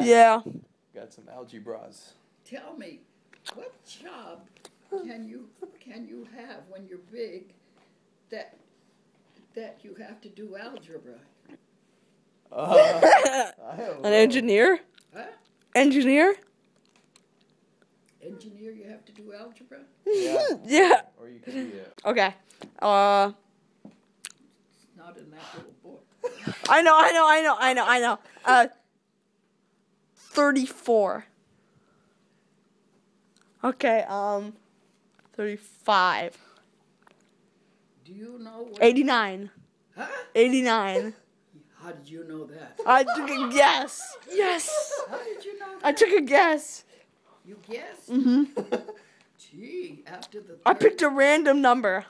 Yeah. Got some algebras. Tell me, what job can you have when you're big that you have to do algebra? I don't know. An engineer? Huh? Engineer? Engineer, you have to do algebra? Yeah. Yeah. Or you could be Okay. It's not in that little book. I know. 34. Okay, 35. Do you know what? 89. Huh? 89. How did you know that? I took a guess. Yes. How did you know that? I took a guess. You guessed? a... Gee, after the I third, picked a random number.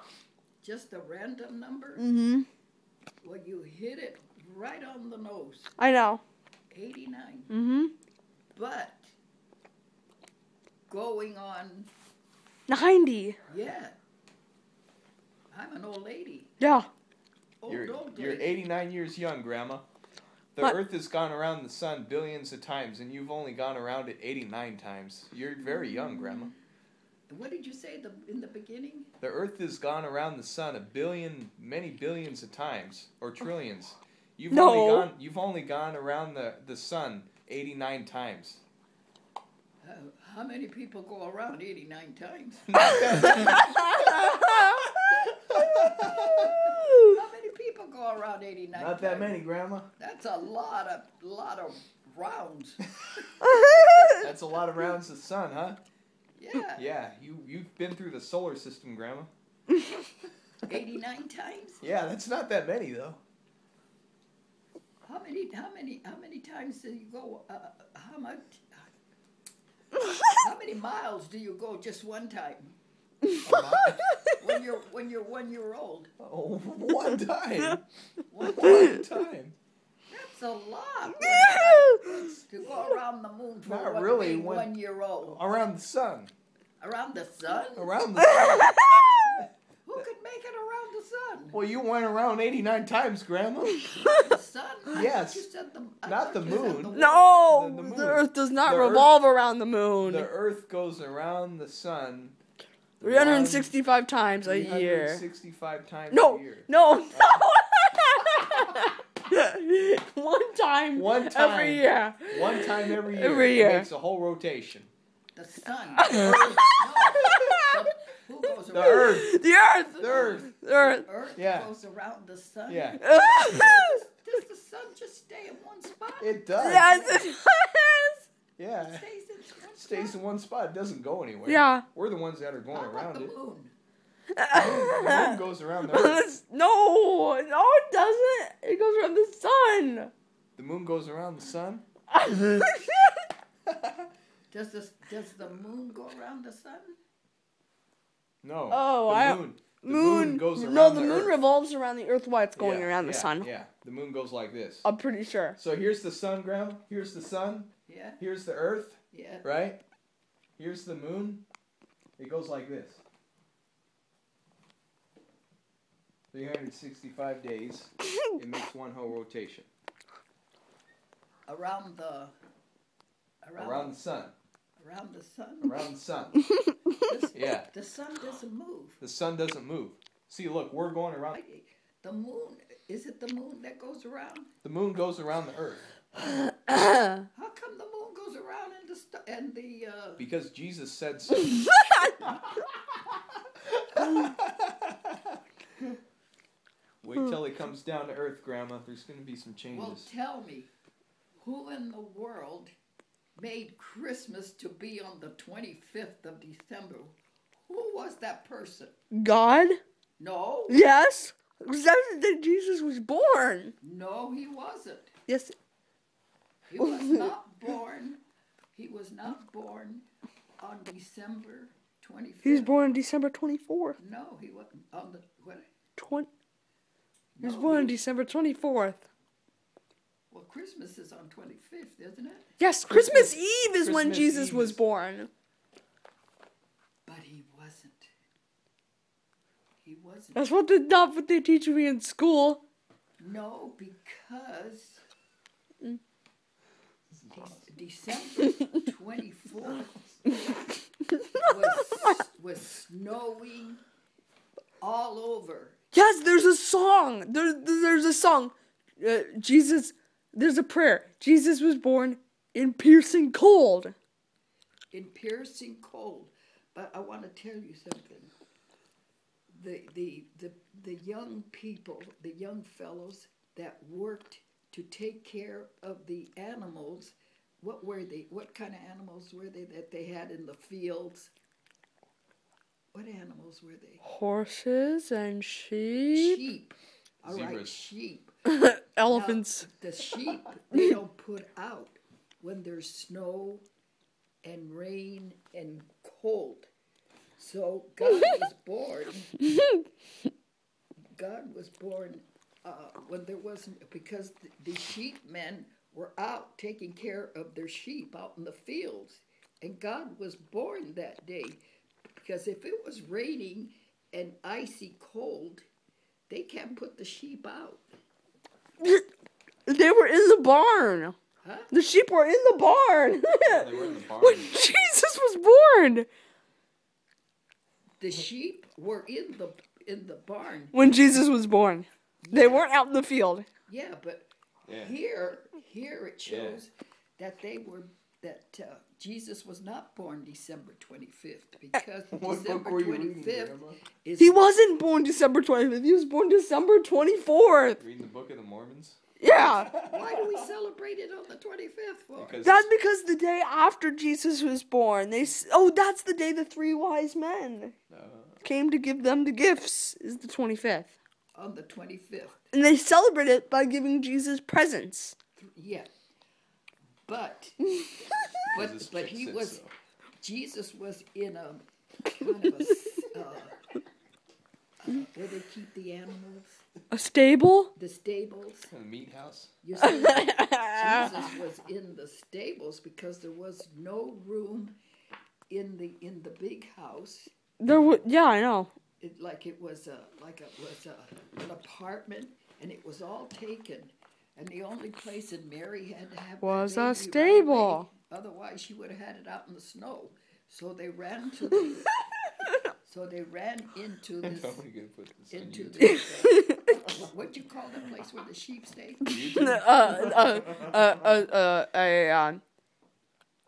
just a random number? Mm-hmm. Well, you hit it right on the nose. I know. 89. Mm-hmm. But going on, 90. yeah. I'm an old lady. Yeah. Old You're lady. 89 years young, Grandma. The What? Earth has gone around the sun billions of times, and you've only gone around it 89 times. You're very young, Grandma. What did you say in the beginning? The Earth has gone around the sun many billions of times, or trillions. You've only gone around the sun 89 times. How many people go around 89 times? How many people go around 89 Not times? that many, Grandma. That's a lot of rounds. That's a lot of rounds of the sun, huh? Yeah. Yeah, you've been through the solar system, Grandma. 89 times? Yeah, that's not that many though. How many times do you go? How many miles do you go just one time? When you're 1 year old. Oh, one time. One One time. That's a lot. To go around the moon for Not one, really, being when- 1 year old. Around the sun. Around the sun? Around the sun. Who could make it around the sun? Well, you went around 89 times, Grandma. The sun? I Yes. thought you said I Not thought the you said moon. the world. No, The moon. the Earth does not The Earth- revolve around the moon. The Earth goes around the sun 365 times a year. 365 times No, a year. no. One time. One time. Every year. One time every year. Every year. It makes a whole rotation. The sun. The Earth. No. Who goes The around? Earth. The Earth. The Earth. The Earth. Earth Yeah. goes around the sun. Yeah. Does the sun just stay in one spot? It does. Yes, it does. Yeah. It stays in one Stays spot. in one spot. It doesn't go anywhere. Yeah. We're the ones that are going How about around the it. moon? The moon goes around the Earth. No, it doesn't. It goes around the sun. The moon goes around the sun. Does the moon go around the sun? No. Oh, the moon goes around No, the the moon Earth. revolves around the Earth while it's going Yeah, around the yeah, sun. Yeah, the moon goes like this. I'm pretty sure. So here's the sun, Grandma. Here's the sun. Yeah. Here's the Earth. Yeah. Right? Here's the moon. It goes like this. 365 days. It makes one whole rotation. Around the Sun. Around the sun. Around the sun. Yeah. The sun doesn't move. The sun doesn't move. See, look, we're going around. The moon, is it the moon that goes around? The moon goes around the Earth. How come the moon goes around and the Because Jesus said so. Wait till he comes down to Earth, Grandma. There's going to be some changes. Well, tell me, who in the world made Christmas to be on the 25th of December? Who was that person? God? No. Yes. Because that's the day Jesus was born. No, he wasn't. Yes. He was not born. He was not born on December 25th. He was born on December 24th. No, he wasn't on the what? He was born on December 24th. Well, Christmas is on 25th, isn't it? Yes, Christmas Eve is when Christmas Jesus Eve was is- born. But he wasn't. He wasn't. That's not what they teach me in school. No, because December 24th was snowing all over. Yes, there's a song. There's a song. There's a prayer. Jesus was born in piercing cold. In piercing cold. But I want to tell you something. The young people, the young fellows that worked to take care of the animals, what were they? What kind of animals were they that they had in the fields? What animals were they? Horses and sheep. Sheep. All Zebras. right, sheep. Elephants. Now, the sheep, they don't put out when there's snow and rain and cold. So God was born. God was born when there wasn't, because the sheep men were out taking care of their sheep out in the fields. And God was born that day. Because if it was raining and icy cold, they can't put the sheep out. They were in the barn. Huh? The sheep were in the barn. Yeah, they were in the barn. When Jesus was born. The sheep were in the barn. When Jesus was born. They weren't out in the field. Yeah, but Yeah. here it shows that Jesus was not born December 25th, because What December book were you reading, 25th Grandma? is He wasn't born December 25th. He was born December 24th. Reading the Book of the Mormons? Yeah. Why do we celebrate it on the 25th for? Because That's because the day after Jesus was born, that's the day the three wise men came to give them the gifts, is the 25th. On the 25th. And they celebrate it by giving Jesus presents. Yeah. But Jesus he said was so. Jesus was in a kind of where they keep the animals, A stable? the stables. In the meat house? You see, Jesus was in the stables because there was no room in the big house. Yeah, I know. It was an apartment, and it was all taken. And the only place that Mary had to have Was that a baby stable. right away, otherwise she would have had it out in the snow. So they ran to the. So they ran into this. How are we gonna put this on Into YouTube? this. What do you call the place where the sheep stay?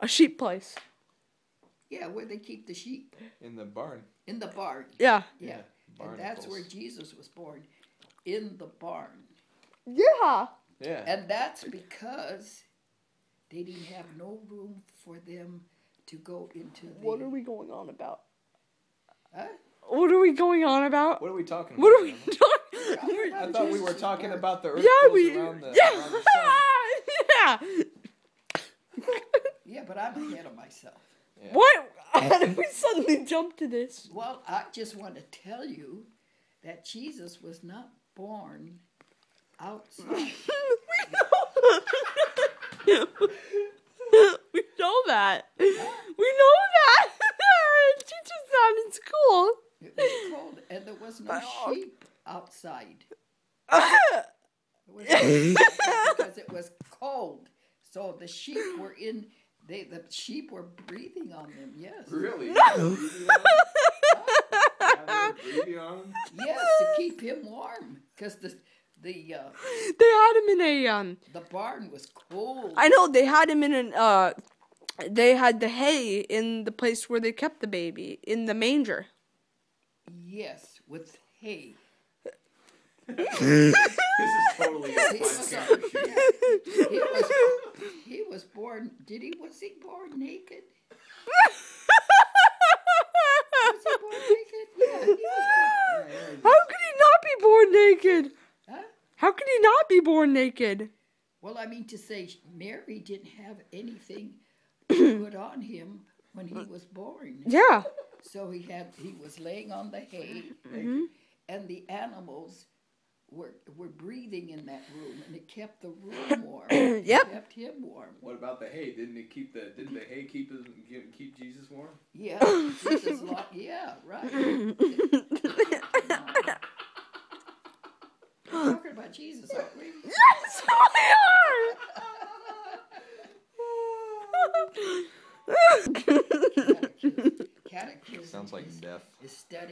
A sheep place. Yeah, where they keep the sheep. In the barn. In the barn. Yeah. Yeah. And Barnacles. that's where Jesus was born. In the barn. Yeah. Yeah. And that's because they didn't have no room for them to go into the... What are we going on about? Huh? What are we going on about? What are we talking about? What are we Grandma? talking? I thought we were talking about the earth Yeah, goes around the sun. yeah. Yeah, but I'm ahead of myself. Yeah. What? How did we suddenly jump to this? Well, I just want to tell you that Jesus was not born outside. We know that. We know that. Teacher's not in school. It was cold, and there was no sheep outside. There was no sheep because it was cold. So the sheep were in. The sheep were breathing on them. Yes. Really? No. Breathing on them? Yes, to keep him warm, because the They had him in the barn was cold. I know they had him in an they had the hay in the place where they kept the baby, in the manger. Yes, with hay. This is totally a five-camera shoot. He was born. Was he born naked? Was he born naked? Yeah, he was born. How could he not be born naked? Huh? How could he not be born naked? Well, I mean to say, Mary didn't have anything put on him when he was born. Yeah. So he was laying on the hay, and the animals were breathing in that room, and it kept the room warm. Yep. It kept him warm. What about the hay? Didn't the hay keep Jesus warm? Yeah, Jesus yeah, right. We're talking about Jesus, aren't we? Yes, we are.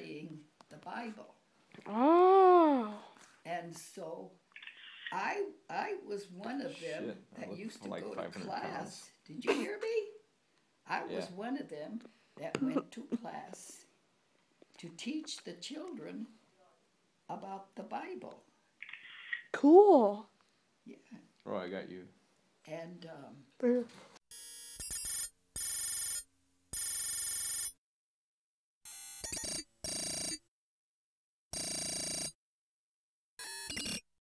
studying the Bible. Oh. And so I was one of them that used to go to class. Pounds. Did you hear me? I was one of them that went to class to teach the children about the Bible. Cool. Yeah. Oh, I got you. And